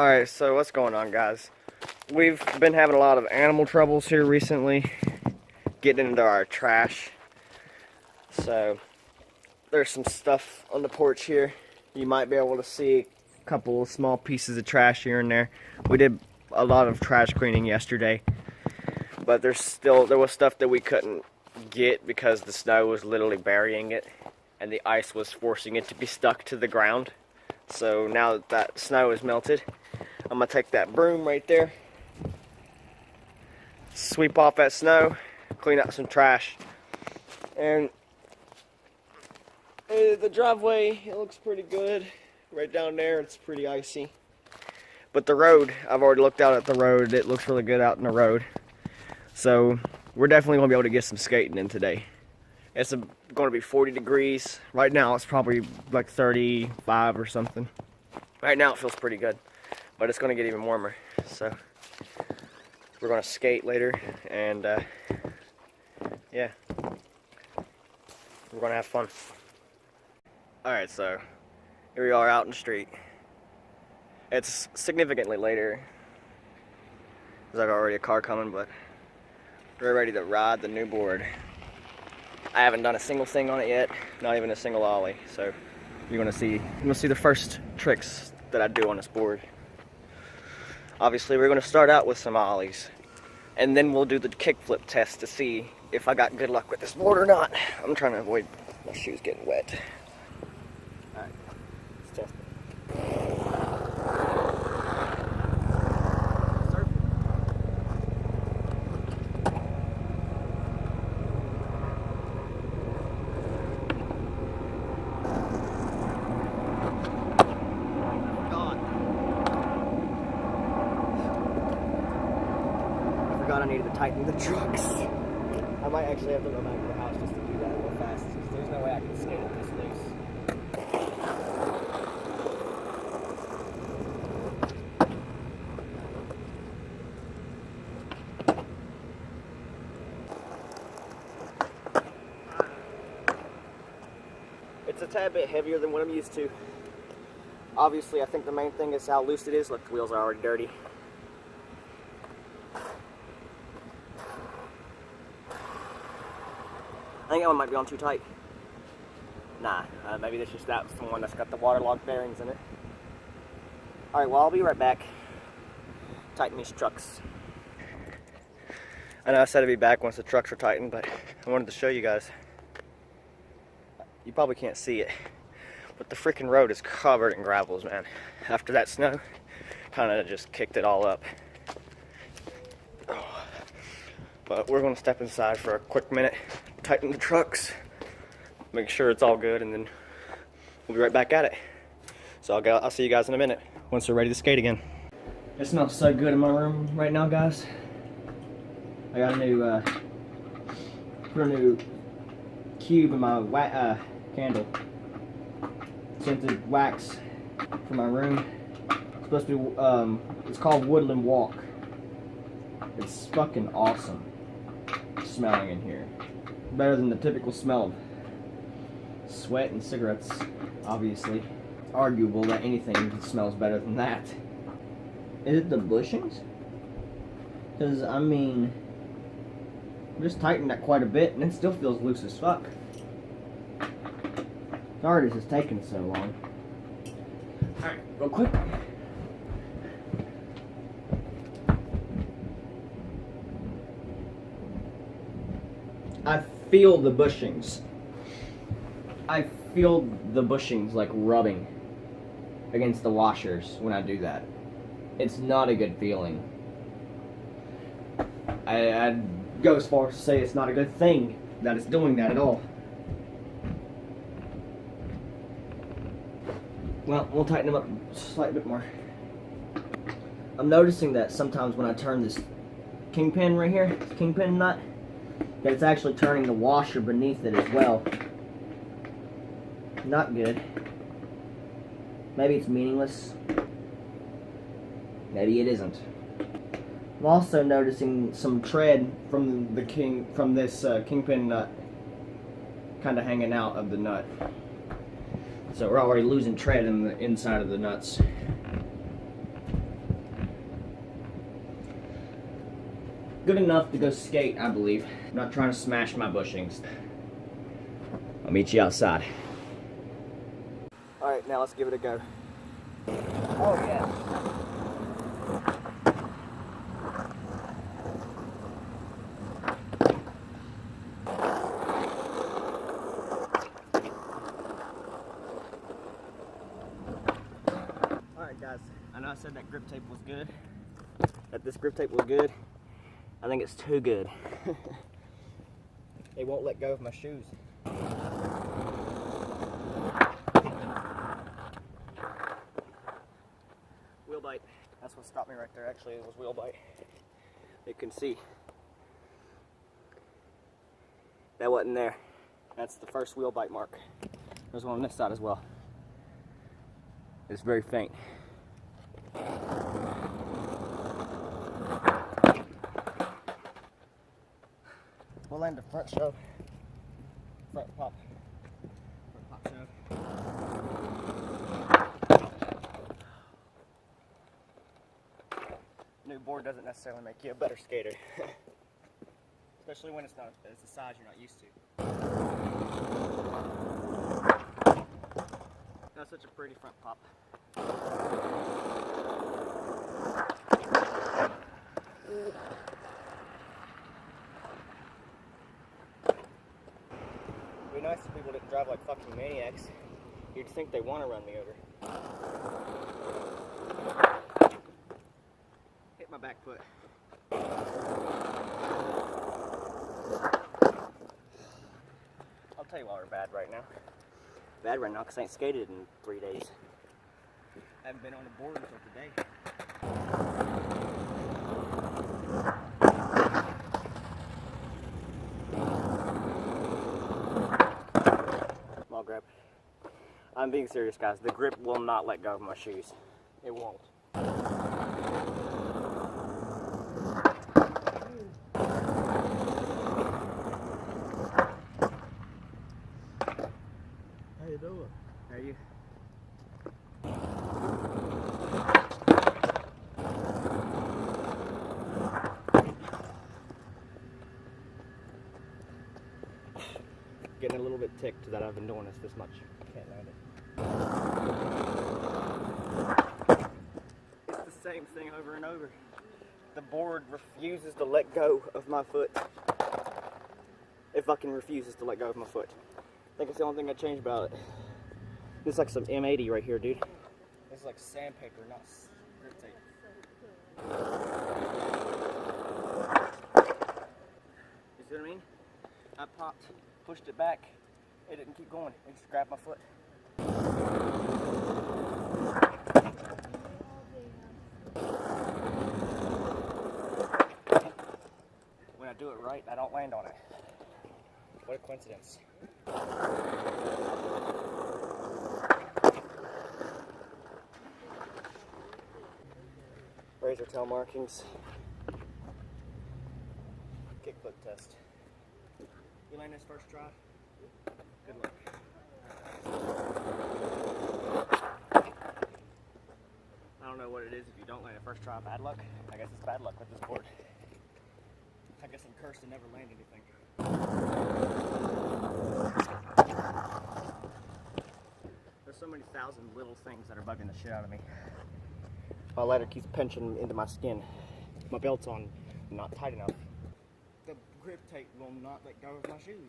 Alright, so what's going on, guys? We've been having a lot of animal troubles here recently, getting into our trash. So, there's some stuff on the porch here. You might be able to see a couple of small pieces of trash here and there. We did a lot of trash cleaning yesterday, but there was stuff that we couldn't get because the snow was literally burying it, and the ice was forcing it to be stuck to the ground. So now that snow is melted, I'm going to take that broom right there, sweep off that snow, clean up some trash. And the driveway, it looks pretty good. Right down there, it's pretty icy. But the road, I've already looked out at the road. It looks really good out in the road. So we're definitely going to be able to get some skating in today. It's going to be 40 degrees. Right now, it's probably like 35 or something. Right now, it feels pretty good. But it's going to get even warmer. So we're going to skate later. And yeah, we're going to have fun. Alright, so here we are out in the street. It's significantly later. There's like already a car coming, but we're ready to ride the new board. I haven't done a single thing on it yet, not even a single ollie. So you're gonna see the first tricks that I do on this board. Obviously, we're gonna start out with some ollies, and then we'll do the kickflip test to see if I got good luck with this board or not. I'm trying to avoid my shoes getting wet. All right, let's test it. I needed to tighten the trucks. I might actually have to go back to the house just to do that real fast. There's no way I can skate it this loose. It's a tad bit heavier than what I'm used to. Obviously, I think the main thing is how loose it is. Look, the wheels are already dirty. I think that one might be on too tight. Nah, maybe that's just the one that's got the waterlogged bearings in it. Alright, well, I'll be right back. Tighten these trucks. I know I said I'd be back once the trucks are tightened, but I wanted to show you guys. You probably can't see it, but the freaking road is covered in gravels, man. After that snow, kind of just kicked it all up. But we're going to step inside for a quick minute, tighten the trucks, make sure it's all good, and then we'll be right back at it. So I'll see you guys in a minute once we're ready to skate again. It smells so good in my room right now, guys. I got a new cube in my candle. Scented wax for my room. It's supposed to be, it's called Woodland Walk. It's fucking awesome smelling in here. Better than the typical smell of sweat and cigarettes, obviously. It's arguable that anything smells better than that. Is it the bushings? Because, I mean, I just tightened that quite a bit and it still feels loose as fuck. Sorry this is taking so long. Alright, real quick. I feel the bushings. I feel the bushings like rubbing against the washers when I do that. It's not a good feeling. I'd go as far as to say it's not a good thing that it's doing that at all. Well, we'll tighten them up a slight bit more. I'm noticing that sometimes when I turn this kingpin right here, this kingpin nut, that it's actually turning the washer beneath it as well. Not good. Maybe it's meaningless. Maybe it isn't. I'm also noticing some tread from this kingpin nut kind of hanging out of the nut. So we're already losing tread in the inside of the nuts. good enough to go skate, I believe. I'm not trying to smash my bushings. I'll meet you outside. Alright, now let's give it a go. Oh yeah. Alright guys, I know I said that grip tape was good. That this grip tape was good. I think it's too good. It won't let go of my shoes. Wheel bite. That's what stopped me right there. Actually, it was wheel bite. You can see. That wasn't there. That's the first wheel bite mark. There's one on this side as well. It's very faint. We'll land the front shove. Front pop. Front pop shove. New board doesn't necessarily make you a better skater. Especially when it's a size you're not used to. That's such a pretty front pop. It'd be nice if people didn't drive like fucking maniacs. You'd think they want to run me over. Hit my back foot. I'll tell you why we're bad right now. Bad right now because I ain't skated in 3 days. I haven't been on the board until today. Small grab. I'm being serious, guys. The grip will not let go of my shoes. It won't. How you doing? How are you? Getting a little bit ticked that I've been doing this much. Can't land it. It's the same thing over and over. The board refuses to let go of my foot. It fucking refuses to let go of my foot. I think it's the only thing I changed about it. This is like some M80 right here, dude. This is like sandpaper, not grip tape. You see what I mean? I popped, pushed it back. It didn't keep going. It just grabbed my foot. When I do it right, I don't land on it. What a coincidence. Razor tail markings. Kickflip test. You land this first try? Good luck. I don't know what it is if you don't land it first try. Bad luck? I guess it's bad luck with this board. I guess I'm cursed to never land anything. There's so many thousand little things that are bugging the shit out of me. My ladder keeps pinching into my skin. My belt's on, not tight enough. The grip tape will not let go of my shoes.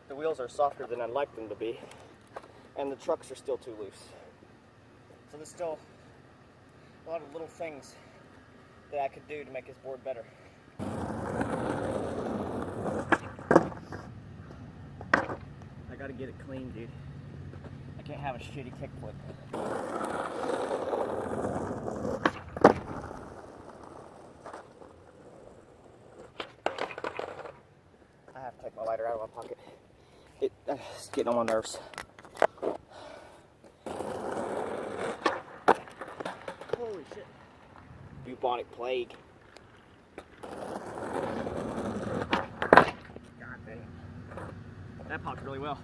The wheels are softer than I'd like them to be, and the trucks are still too loose. So there's still a lot of little things that I could do to make this board better. I gotta get it clean, dude. I can't have a shitty kickflip. I have to take my lighter out of my pocket. It's getting on my nerves. Holy shit. bubonic plague. God dang. That popped really well.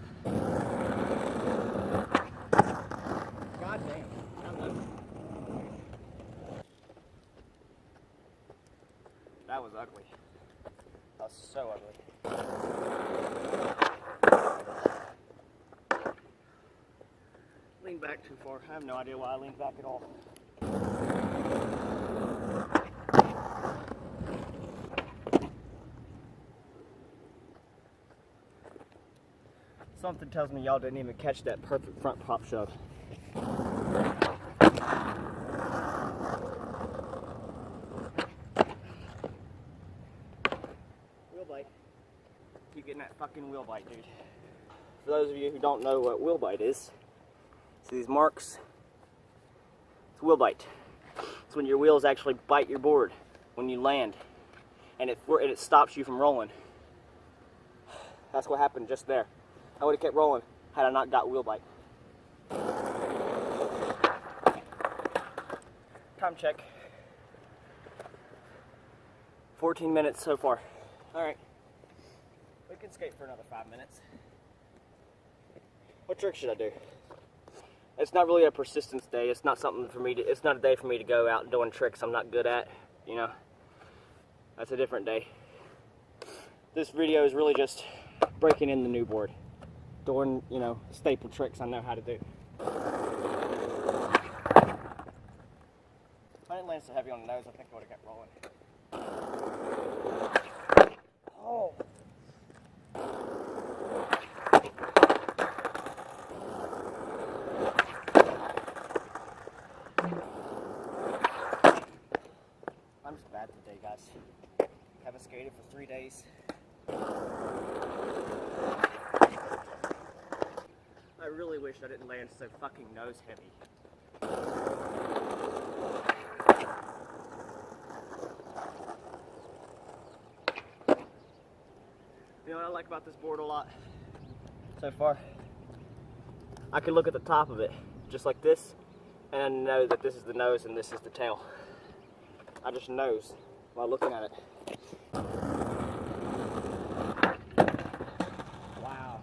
God damn. That was ugly. That was so ugly. Leaned back too far. I have no idea why I leaned back at all. Something tells me y'all didn't even catch that perfect front pop shove. Wheel bite. Keep getting that fucking wheel bite, dude. For those of you who don't know what wheel bite is, see these marks? It's wheel bite. It's when your wheels actually bite your board when you land, and it stops you from rolling. That's what happened just there. I would have kept rolling had I not got wheel bite. Time check. 14 minutes so far. All right, we can skate for another 5 minutes. What trick should I do? It's not really a persistence day. It's not something for me to. It's not a day for me to go out doing tricks I'm not good at. You know, that's a different day. This video is really just breaking in the new board, doing, you know, staple tricks I know how to do. If I didn't land so heavy on the nose, I think I would have kept rolling. Oh. I'm just bad today, guys. Haven't skated for 3 days. I really wish I didn't land so fucking nose heavy. You know what I like about this board a lot so far? I can look at the top of it, just like this, and I know that this is the nose and this is the tail. I just knows while looking at it. Wow.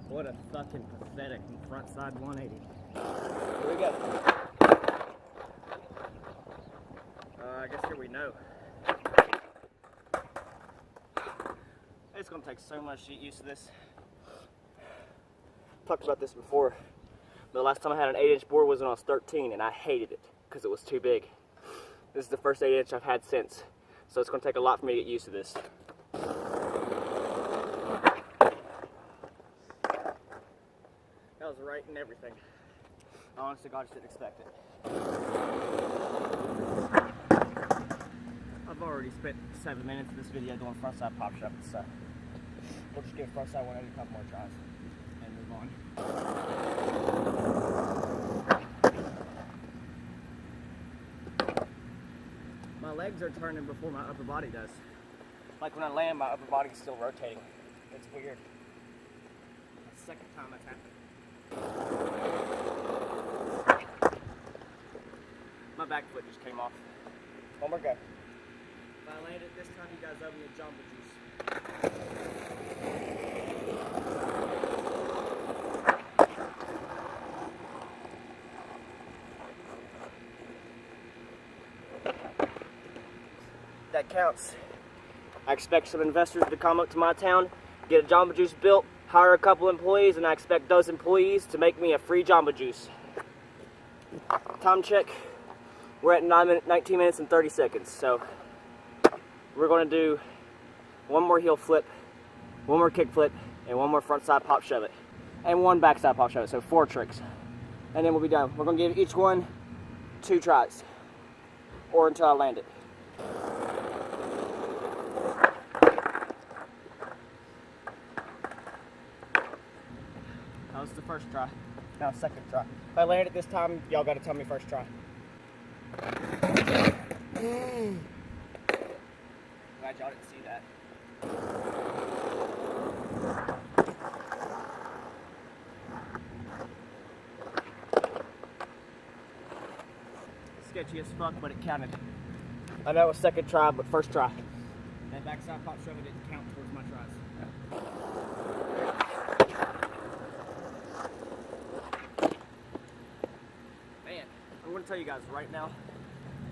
What a fucking pathetic front side 180. Here we go. I guess here we know. It's gonna take so much to get used to this. Talked about this before. The last time I had an 8-inch board was when I was 13, and I hated it because it was too big. This is the first 8-inch I've had since, so it's gonna take a lot for me to get used to this. That was right in everything. I honestly, God, just didn't expect it. I've already spent 7 minutes of this video doing frontside pop shoves, so we'll just give frontside 180 a couple more tries and move on. My legs are turning before my upper body does. Like when I land, my upper body is still rotating. It's weird. That's the second time that's happened. My back foot just came off. One more go. If I land it this time, you guys owe me a Jamba Juice. That counts. I expect some investors to come up to my town, get a Jamba Juice built, hire a couple employees, and I expect those employees to make me a free Jamba Juice. Time check. We're at 19 minutes and 30 seconds, so we're going to do one more heel flip, one more kick flip, and one more front side pop shove it, and one back side pop shove it, so 4 tricks. And then we'll be done. We're going to give each one 2 tries, or until I land it. That was the first try. Now second try. If I land it this time, y'all got to tell me first try. Glad y'all didn't see that. sketchy as fuck, but it counted. I know it was second try, but first try. That backside pop shove didn't count towards my tries. Man, I'm gonna tell you guys right now,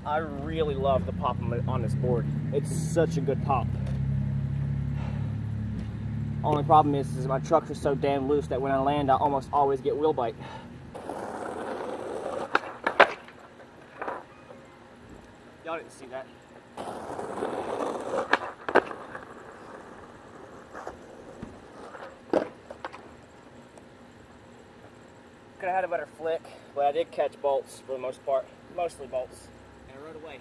I really love the pop on this board. It's such a good pop. Only problem is my trucks are so damn loose that when I land, I almost always get wheel bite. Y'all didn't see that. Could have had a better flick, but I did catch bolts for the most part. Mostly bolts. And I rode away.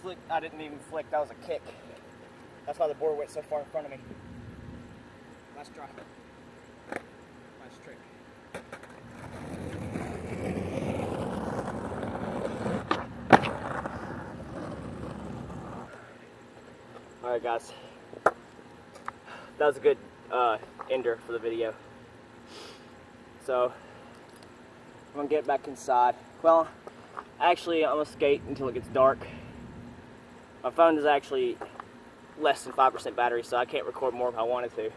Flick, I didn't even flick, that was a kick. That's why the board went so far in front of me. Last try. Last trick. Alright guys, that was a good ender for the video. So, I'm gonna get back inside. Well, actually I'm gonna skate until it gets dark. My phone is actually less than 5% battery, so I can't record more if I wanted to.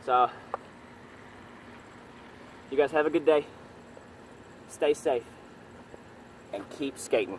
So, you guys have a good day. Stay safe and keep skating.